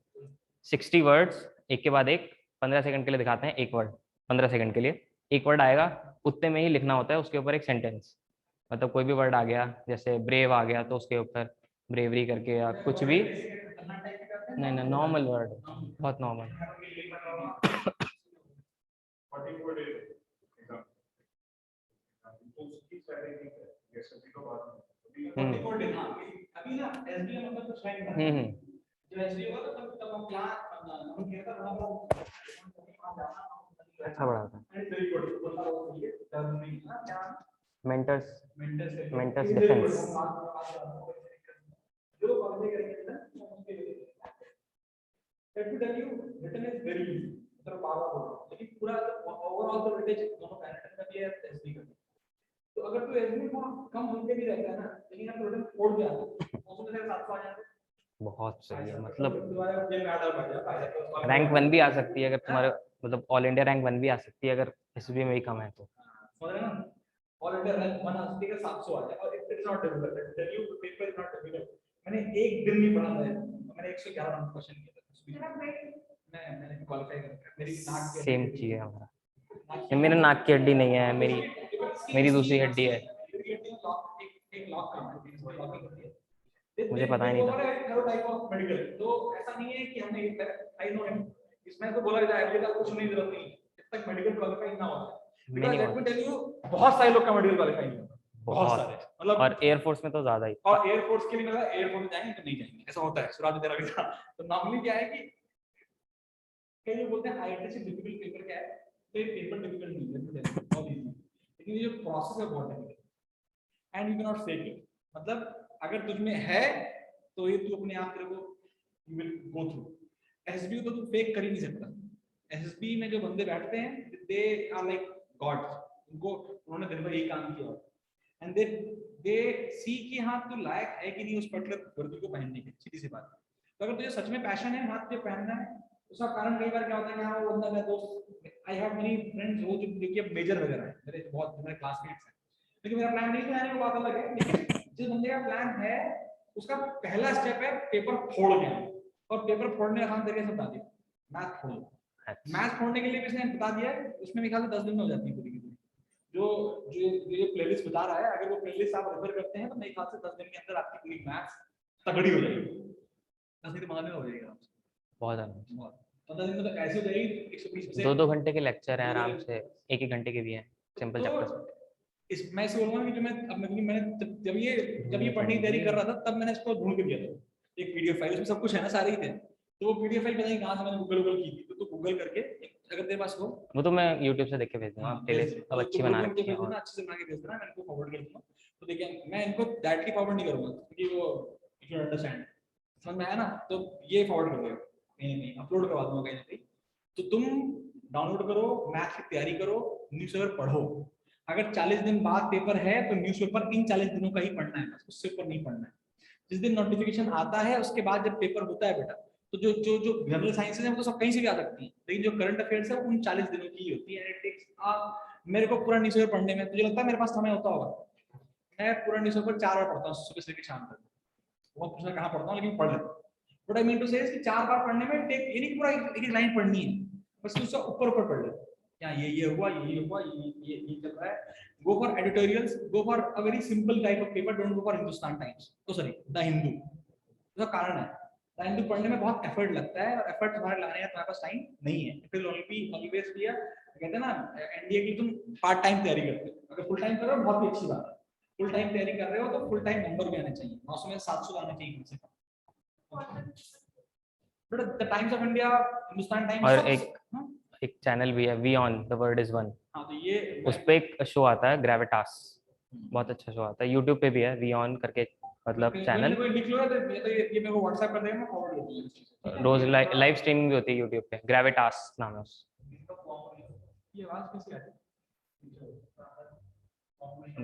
60 वर्ड्स एक के बाद एक 15 सेकंड के लिए दिखाते हैं, एक वर्ड 15 सेकंड के लिए एक वर्ड आएगा, उतने में ही लिखना होता है उसके ऊपर एक सेंटेंस। मतलब कोई भी वर्ड आ गया, जैसे ब्रेव आ गया तो उसके ऊपर ब्रेवरी करके या कुछ भी। नहीं नहीं, नॉर्मल वर्ड, बहुत नॉर्मल। अच्छा बड़ा था mentors mentors defence. Let me tell you, written is very easy. मतलब बार-बार बोलो, लेकिन पूरा ओवरऑल तो वेटेज दोनों कैंडिडेट का भी है, एसबी का भी। तो अगर तो एसबी थोड़ा कम अंक भी रहता है ना, लेकिन आप रिटर्न फोड़ भी आते हो, उसमें से 700 आ जाते हैं। बहुत सही है, मतलब तुम्हारा ये मैटर बढ़ जाता है। रैंक 1 भी आ सकती है अगर तुम्हारे, मतलब ऑल इंडिया रैंक 1 भी आ सकती है अगर एसबी में ही कम है तो। समझ रहे ना? ऑल इंडिया रैंक 1 आ सकती है 700 आ जाए, और it's not difficult. Tell you paper is not difficult. मैंने एक दिन में पढ़ा है, मैंने 111 नंबर क्वेश्चन किया था। मैंने क्वालीफाई कर, मेरी नाक की सेम चीज है हमारा। मेरे नाक की हड्डी नहीं है, मेरी दूसरी हड्डी है। एक लॉक करना है, मुझे पता ही नहीं था। टाइप ऑफ मेडिकल, तो ऐसा नहीं है कि हमें आई नो हिम, इसमें तो बोला जाए एग्री का कुछ नहीं, जरूरत नहीं जब तक मेडिकल क्वालीफाई ना हो। Because let me tell you, बहुत सारे लोग का मेडिकल क्वालीफाई नहीं होता, बहुत सारे, मतलब। और एयरफोर्स में तो ज्यादा ही। और एयरफोर्स के लिए मतलब एयरफोर्स में जाएंगे तो नहीं जाएंगे, ऐसा होता है। सुराज तेरा भी था। तो नॉर्मली क्या है कि कई लोग बोलते हैं आईआईटी से डिफिकल्ट पेपर क्या है, तो ये पेपर डिफिकल्ट नहीं है, बहुत इजी है, लेकिन ये जो प्रोसेस है बहुत डिफिकल्ट है, and you can not fake it. मतलब अगर तुझ में है तो ये तू अपने आप तेरे को you will go through. SB तो तू फेक कर ही नहीं सकता। एसबी में जो बंदे बैठते हैं, दे आर लाइक गॉड्स, उनको उन्होंने दिन भर यही काम किया एंड दे सी कि हाँ तू लायक है कि नहीं उस पर्टिकुलर वर्दी को पहनने की, सीधी सी बात। तो अगर तुझे सच में पैशन है हाथ पे पहनना है, उसका कारण कई बार क्या होता है कि हाँ वो बंदा, मेरा दोस्त, आई हैव मेनी फ्रेंड्स वो जो कि मेजर वगैरह है, मेरे बहुत मेरे क्लासमेट्स हैं, लेकिन मेरा प्लान नहीं था, आने को बात अलग है। लेकिन जिस बंदे का प्लान है, उसका पहला स्टेप है पेपर फोड़ के आना, और पेपर फोड़ने का आसान तरीके से बता दिया, मैथ फोड़ना। मैथ फोड़ने के लिए भी इसने बता दिया, उसमें मेरे ख्याल से 10 दिन में हो जाती है पूरी की पूरी। जो जो ये प्लेलिस्ट बता रहा है, अगर वो प्लेलिस्ट आप रेफर करते हैं तो मेरे ख्याल से 10 दिन के अंदर आपकी पूरी मैथ्स तगड़ी हो जाएगी। 10 दिन बाद में हो जाएगा आपसे, बहुत आराम। 15 दिन में तो ऐसे हो जाएगी 120 से 2-2 घंटे के लेक्चर है आराम से, 1-1 घंटे के भी हैं सिंपल चैप्टर्स। इस मैं से बोलूंगा कि जो मैं अब मैंने जब ये पढ़ने की तैयारी कर रहा था, तब मैंने इसको ढूंढ के दिया था, एक पीडीएफ फाइल, उसमें सब कुछ है ना, सारे ही थे। तो वो पीडीएफ फाइल पता नहीं कहां से मैंने गूगल की थी, तो तू गूगल करके अगर तेरे पास हो, वो तो मैं YouTube से देख के भेज दूंगा। प्लेलिस्ट अब अच्छी बना रखी है, अच्छे से बना के भेज देना, मैं इनको फॉरवर्ड कर दूंगा। तो देखिए मैं इनको डायरेक्टली फॉरवर्ड नहीं करूंगा, क्योंकि वो इफ यू अंडरस्टैंड, समझ में आया ना, तो ये फॉरवर्ड कर देगा, कहीं नहीं अपलोड करवा दूंगा कहीं ना कहीं। तो तुम डाउनलोड करो, मैथ की तैयारी करो, न्यूज़पेपर पढ़ो। अगर 40 दिन बाद पेपर है तो न्यूज़पेपर इन 40 दिनों का ही पढ़ना है, उससे ऊपर नहीं पढ़ना है। जिस दिन नोटिफिकेशन आता है उसके बाद जब पेपर होता है बेटा, तो जो जो जो जनरल साइंसेज है वो तो सब कहीं से भी आ सकती है, लेकिन जो करंट अफेयर्स है वो उन 40 दिनों की ही होती है। इट टेक्स मेरे को पूरा न्यूज़पेपर पढ़ने में, तुझे लगता है मेरे पास समय होता होगा? मैं पूरा न्यूज़पेपर 4 बार पढ़ता हूँ, सुबह से लेकर शाम तक। बहुत पूछना कहाँ पढ़ता हूँ, लेकिन पढ़ लेता हूँ। व्हाट आई मीन टू से इज कि 4 बार पढ़ने में टेक, ये नहीं पूरा एक लाइन पढ़नी है, बस उससे ऊपर ऊपर पढ़ ले। क्या ये हुआ, ये हुआ, ये चल रहा है। Go for editorials, go for a very simple type of paper, don't go for Hindustan Times, तो सॉरी द हिंदू। उसका कारण है, द हिंदू पढ़ने में बहुत एफर्ट लगता है, और एफर्ट तुम्हारे लगाने का तुम्हारे पास टाइम नहीं है। It will only be always be a कहते हैं ना एनडीए की तुम पार्ट टाइम तैयारी करते हो, अगर फुल टाइम कर रहे हो बहुत ही अच्छी बात है, फुल टाइम तैयारी कर रहे हो तो फुल टाइम नंबर भी आने चाहिए, 900 में 700 आने चाहिए कम से कम। But the Times of India, Hindustan Times और एक चैनल भी है we on the world is one, हाँ तो ये उस पे एक शो आता है ग्रेविटास, बहुत अच्छा शो आता है, यूट्यूब पे भी है वी ऑन करके, मतलब चैनल। कोई लिख लो या तो ये मेरे को व्हाट्सएप कर देगा, मैं फॉरवर्ड कर दूंगा। रोज लाइव स्ट्रीमिंग भी होती है यूट्यूब पे, ग्रेविटास नाम है उस। ये आवाज कैसी आ रही है?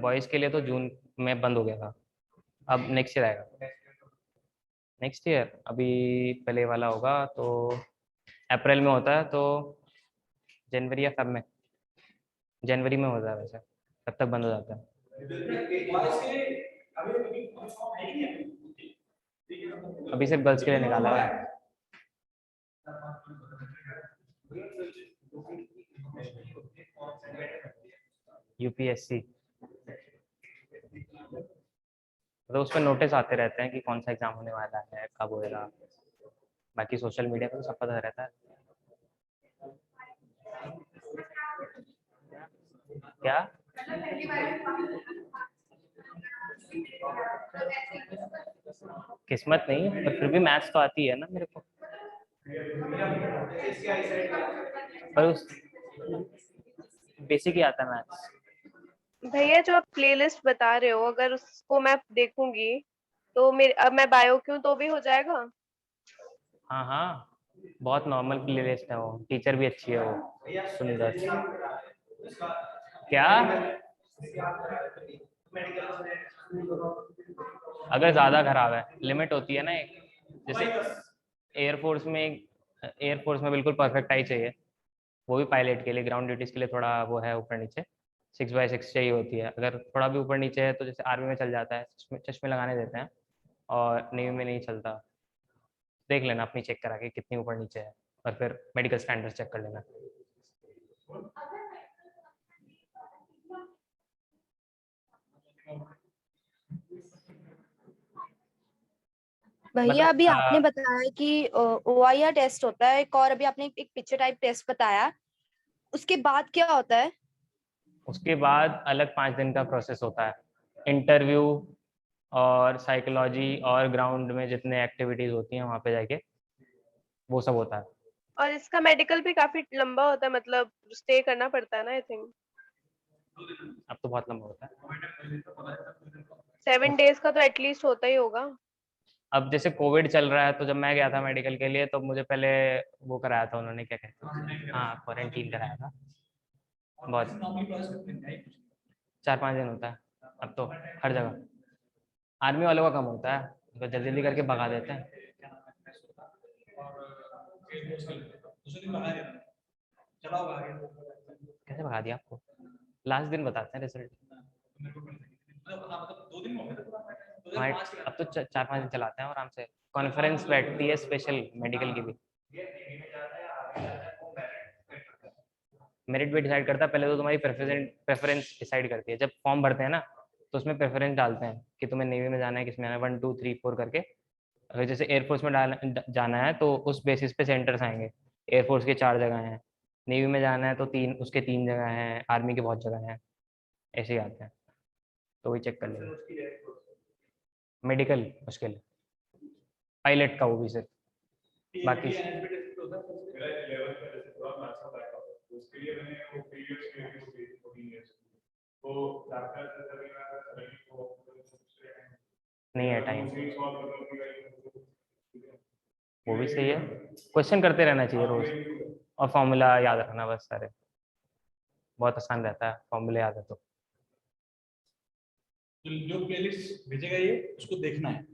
बॉयज के लिए तो जून में बंद हो गया था, अब नेक्स्ट ईयर आएगा। नेक्स्ट ईयर अभी पहले वाला होगा तो अप्रैल में होता है, तो जनवरी या फरवरी में, जनवरी में होता है वैसे, तब तक बंद हो जाता है। अभी सिर्फ गर्ल्स के लिए निकाला हुआ है। यूपीएससी तो उस पर नोटिस आते रहते हैं कि कौन सा एग्जाम होने वाला है, कब होएगा, बाकी सोशल मीडिया पर तो सब पता रहता है। क्या किस्मत नहीं, पर फिर भी मैथ्स तो आती है ना मेरे को, पर उस बेसिक ही आता है मैथ्स। भैया जो आप प्लेलिस्ट बता रहे हो, अगर उसको मैं देखूंगी तो मेरे, अब मैं बायो क्यों तो भी हो जाएगा? हाँ हाँ, बहुत नॉर्मल प्लेलिस्ट है वो, टीचर भी अच्छी है वो, सुंदर। क्या अगर ज्यादा खराब है, लिमिट होती है ना एक, जैसे एयरफोर्स में बिल्कुल परफेक्ट आई चाहिए, वो भी पायलट के लिए, ग्राउंड ड्यूटीज के लिए थोड़ा वो है ऊपर नीचे, 6x6 चाहिए होती है, अगर थोड़ा भी ऊपर नीचे है तो जैसे आर्मी में चल जाता है, चश्मे लगाने देते हैं, और नेवी में नहीं चलता। देख लेना अपनी चेक करा के कितनी ऊपर नीचे है, और फिर मेडिकल स्टैंडर्ड चेक कर लेना। भैया मतलब अभी आपने बताया कि OIR टेस्ट होता है एक, और अभी आपने एक पिक्चर टाइप टेस्ट बताया, उसके बाद क्या होता है? उसके बाद अलग 5 दिन का प्रोसेस होता है, इंटरव्यू और साइकोलॉजी और ग्राउंड में जितने एक्टिविटीज होती हैं वहाँ पे जाके वो सब होता है। और इसका मेडिकल भी काफी लंबा होता है, मतलब स्टे करना पड़ता है ना, आई थिंक अब तो बहुत लंबा होता है। 7 डेज का तो एटलीस्ट होता ही होगा। अब जैसे कोविड चल रहा है, तो जब मैं गया था मेडिकल के लिए तो मुझे पहले वो कराया था उन्होंने, क्या कहते हैं, हाँ क्वारंटीन कराया था, बहुत 4-5 दिन होता है अब तो हर जगह। आर्मी वालों का कम होता है, तो जल्दी जल्दी करके भगा देते हैं। कैसे भगा दिया आपको? लास्ट दिन बताते हैं रिजल्ट। हाँ, अब तो 4-5 दिन चलाते हैं आराम से, कॉन्फ्रेंस बैठती है स्पेशल मेडिकल की भी। मेरिट भी डिसाइड करता है, पहले तो तुम्हारी प्रेफरेंस डिसाइड करती है, जब फॉर्म भरते हैं ना तो उसमें प्रेफरेंस डालते हैं कि तुम्हें नेवी में जाना है, किसमें जाना है, 1 2 3 4 करके। अगर जैसे एयरफोर्स में जाना है तो उस बेसिस पे सेंटर्स आएंगे, एयरफोर्स के 4 जगह हैं, नेवी में जाना है तो 3 उसके 3 जगह हैं, आर्मी के बहुत जगह हैं, ऐसे ही आते हैं, तो वही चेक कर लेंगे। मेडिकल मुश्किल है, पायलट का वो भी सिर्फ, बाकी नहीं है टाइम, वो भी सही है, क्वेश्चन करते रहना चाहिए रोज, और फॉर्मूला याद रखना बस सारे, बहुत आसान रहता है फॉर्मूला याद है तो। जो प्लेलिस्ट भेजेगा ये उसको देखना है,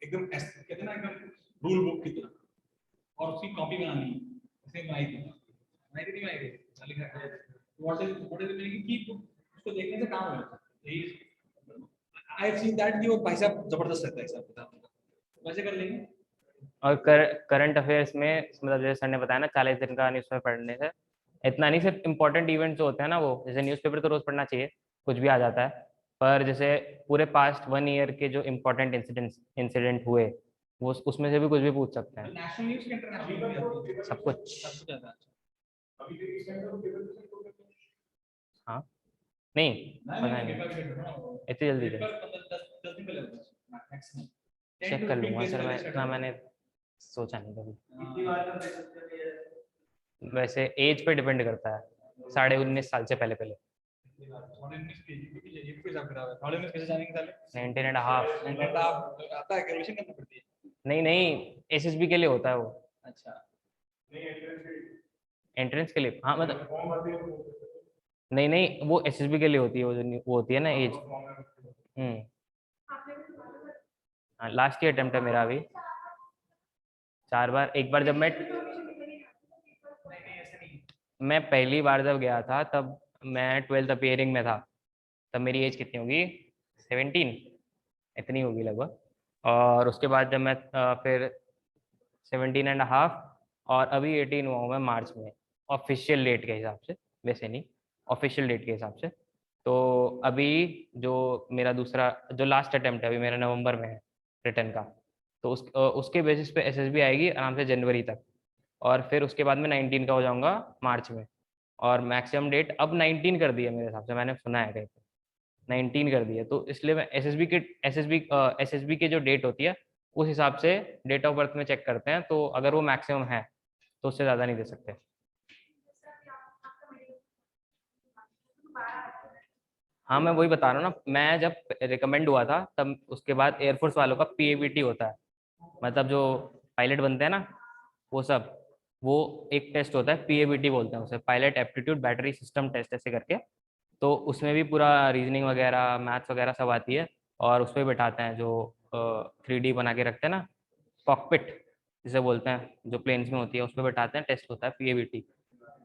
एकदम कहते हैं ना एकदम रूल बुक की तरह, और उसकी कॉपी बनानी है, ऐसे बनाई थी नहीं बनाई थी व्हाट इज मीनिंग की उसको देखने से काम होता है। आई हैव सीन दैट कि वो भाई साहब जबरदस्त रहता है, सब बता वैसे कर लेंगे। और करंट अफेयर्स में मतलब जैसे सर ने बताया ना 40 दिन का न्यूज़पेपर पढ़ने से इतना नहीं, सिर्फ इंपॉर्टेंट इवेंट्स होते हैं ना वो, जैसे न्यूज़पेपर तो रोज पढ़ना चाहिए, कुछ भी आ जाता है, पर जैसे पूरे पास्ट 1 ईयर के जो इम्पोर्टेंट इंसिडेंट हुए वो उसमें से भी कुछ भी पूछ सकते हैं, नेशनल न्यूज़ के इंटरनेशनल सब कुछ। हाँ नहीं पता नहीं इतनी जल्दी चेक कर लूंगा सर, मैं इतना मैंने सोचा नहीं कभी। वैसे एज पे डिपेंड करता है, 19.5 साल से पहले पहले 19.5 आता है, ग्रेजुएशन करना पड़ती है। नहीं नहीं SSB के लिए होता है वो, अच्छा एंट्रेंस के लिए। हाँ मतलब नहीं नहीं वो SSB के लिए होती है, वो होती है ना एज। लास्ट ईयर अटेम्प्ट है मेरा अभी, 4 बार। एक बार जब मैं पहली बार जब गया था तब मैं 12th अपीयरिंग में था, तब मेरी एज कितनी होगी 17 इतनी होगी लगभग। और उसके बाद जब मैं फिर 17.5 और अभी 18 हुआ हूँ मैं मार्च में, ऑफिशियल डेट के हिसाब से, वैसे नहीं ऑफिशियल डेट के हिसाब से। तो अभी जो मेरा दूसरा जो लास्ट अटेम्प्ट है अभी मेरा नवंबर में है रिटर्न का, तो उसके बेसिस पे SSB आएगी आराम से जनवरी तक, और फिर उसके बाद मैं 19 का हो जाऊंगा मार्च में। और मैक्सिमम डेट अब 19 कर दी है मेरे हिसाब से, मैंने सुना है कहीं पे 19 कर दी है। तो इसलिए मैं SSB की जो डेट होती है उस हिसाब से डेट ऑफ बर्थ में चेक करते हैं, तो अगर वो मैक्सिमम है तो उससे ज़्यादा नहीं दे सकते। हाँ मैं वही बता रहा हूँ ना, मैं जब रिकमेंड हुआ था तब उसके बाद एयरफोर्स वालों का PABT होता है, मतलब जो पायलट बनते हैं ना वो सब, वो एक टेस्ट होता है PABT बोलते हैं उसे, pilot aptitude battery system test ऐसे करके। तो उसमें भी पूरा रीजनिंग वगैरह मैथ्स वगैरह सब आती है, और उस पर बैठाते हैं जो 3D बना के रखते हैं ना, कॉकपिट जिसे बोलते हैं जो प्लेन्स में होती है, उस पर बैठाते हैं, टेस्ट होता है PABT।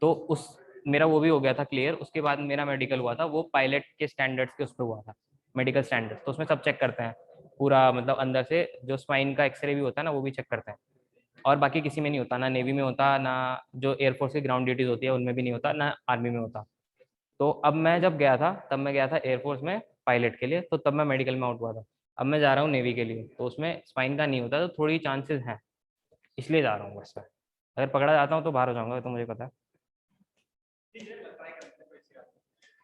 तो उस मेरा वो भी हो गया था क्लियर। उसके बाद मेरा मेडिकल हुआ था, वो पायलट के स्टैंडर्ड्स के उस पर हुआ था, मेडिकल स्टैंडर्ड्स। तो उसमें सब चेक करते हैं पूरा, मतलब अंदर से जो स्पाइन का एक्सरे भी होता है ना वो भी चेक करते हैं। और बाकी किसी में नहीं होता, ना नेवी में होता, ना जो एयरफोर्स की ग्राउंड ड्यूटीज होती है उनमें भी नहीं होता, ना आर्मी में होता। तो अब मैं जब गया था तब मैं गया था एयरफोर्स में पायलट के लिए, तो तब मैं मेडिकल में आउट हुआ था। अब मैं जा रहा हूँ नेवी के लिए, तो उसमें स्पाइन का नहीं होता, तो थोड़ी चांसेस हैं, इसलिए जा रहा हूँ बस। अगर पकड़ा जाता हूँ तो बाहर हो जाऊंगा, तो मुझे पता है।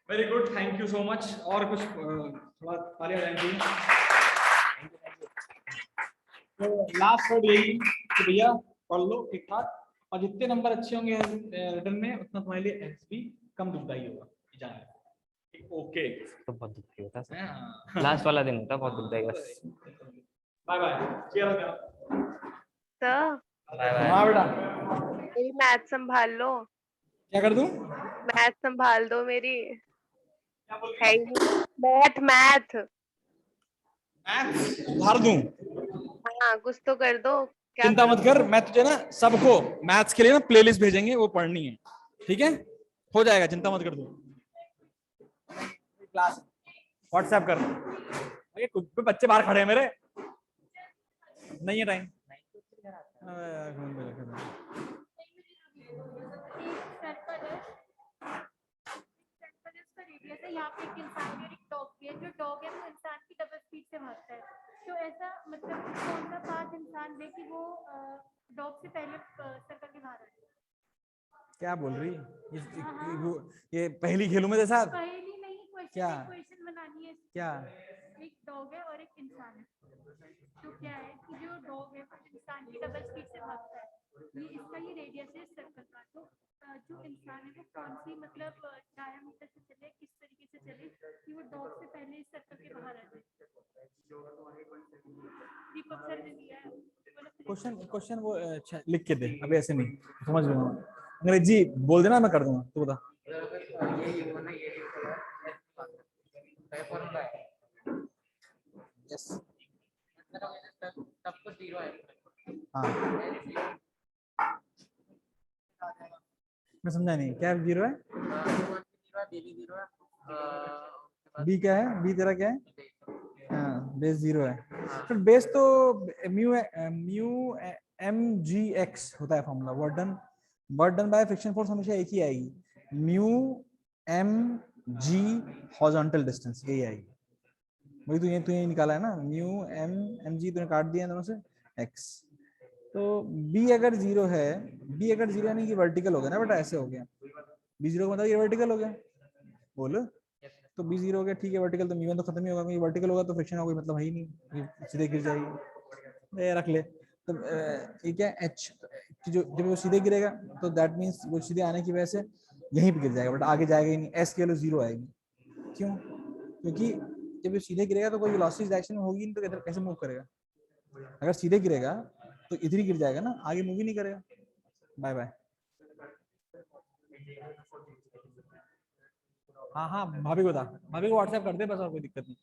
Very good, thank you so much. और कुछ थोड़ा तालियां बजानी चाहिए। तो लास्ट वर्ड यही कि भैया पढ़ लो ठीक ठाक, और जितने नंबर अच्छे होंगे रिटर्न में उतना तुम्हारे लिए SSB कम दुखदाई होगा, जाने। ओके तो बहुत दुखी होता है, हाँ। लास्ट वाला दिन होता है बहुत दुखदाई बस। Bye bye, cheer sir bye bye. हाँ बेटा, मेरी मैथ संभाल लो, क्या कर दूं? मैथ संभाल दो मेरी। क्या बोल है रही ही नहीं। मैथ मैथ सुधार दूं? हाँ कुछ तो कर दो। क्या चिंता करूं? मत कर, मैं तुझे ना सबको मैथ्स के लिए ना प्लेलिस्ट भेजेंगे, वो पढ़नी है, ठीक है? हो जाएगा, चिंता मत कर दो। क्लास व्हाट्सएप कर दो। कुछ बच्चे बाहर खड़े हैं मेरे, नहीं है टाइम। यहाँ पे एक इंसान और एक डॉग भी है, जो डॉग है वो इंसान की डबल स्पीड से भागता है। तो ऐसा मतलब कौन सा पाथ इंसान दे कि वो डॉग से पहले सर्कल के बाहर है? क्या बोल रही? ये पहली खेलूं मैं तेरे साथ? पहली नहीं, क्या? क्वेश्चन बनानी है। क्या? एक डॉग है और एक इंसान है, तो क्या है कि जो डॉग है वो इंसान की डबल स्पीड से भागता है, ये इसका ये रेडियस है सर्कल का। तो जो इंसान है वो कौन सी मतलब डायमीटर से चले, किस तरीके से चले कि वो डॉग से पहले इस सर्कल के बाहर आ जाए? दीपक सर ने दिया है क्वेश्चन वो अच्छा लिख के दे, अभी ऐसे नहीं समझ में। अंग्रेजी बोल देना, मैं कर दूंगा, तू बता। हाँ मैं समझा नहीं, क्या 0 है? बी क्या है? बी तेरा क्या है? हाँ बेस 0 है। फिर बेस तो म्यू एम जी एक्स होता है formula, work done by friction force हमेशा एक ही आएगी, mu m g horizontal distance, यही आएगी। वही तू ये निकाला है ना, म्यू एम जी तूने काट दिया दोनों से, एक्स। तो बी अगर जीरो है, बी अगर जीरो यानी कि वर्टिकल हो गया ना बेटा, ऐसे हो गया, बी जीरो का मतलब ये वर्टिकल हो गया, बोलो। तो बी जीरो हो गया, ठीक है, वर्टिकल तो मीवन तो खत्म ही होगा, क्योंकि वर्टिकल होगा तो फ्रिक्शन का कोई मतलब है ही नहीं, ये सीधे गिर जाएगी। ये रख ले। तो ये क्या एच, जो जब वो सीधे गिरेगा तो दैट मीन्स वो सीधे आने की वजह से यहीं पे गिर जाएगा, बट आगे जाएगा ही नहीं, एस की वैल्यू जीरो आएगी। क्यों? क्योंकि जब ये सीधे गिरेगा तो कोई वेलोसिटी डायरेक्शन में होगी नहीं, तो इधर कैसे मूव करेगा? अगर सीधे गिरेगा तो इधर ही गिर जाएगा ना, आगे मूव ही नहीं करेगा। Bye bye. हाँ हाँ, भाभी को बता, भाभी को व्हाट्सएप कर दे बस, और कोई दिक्कत नहीं।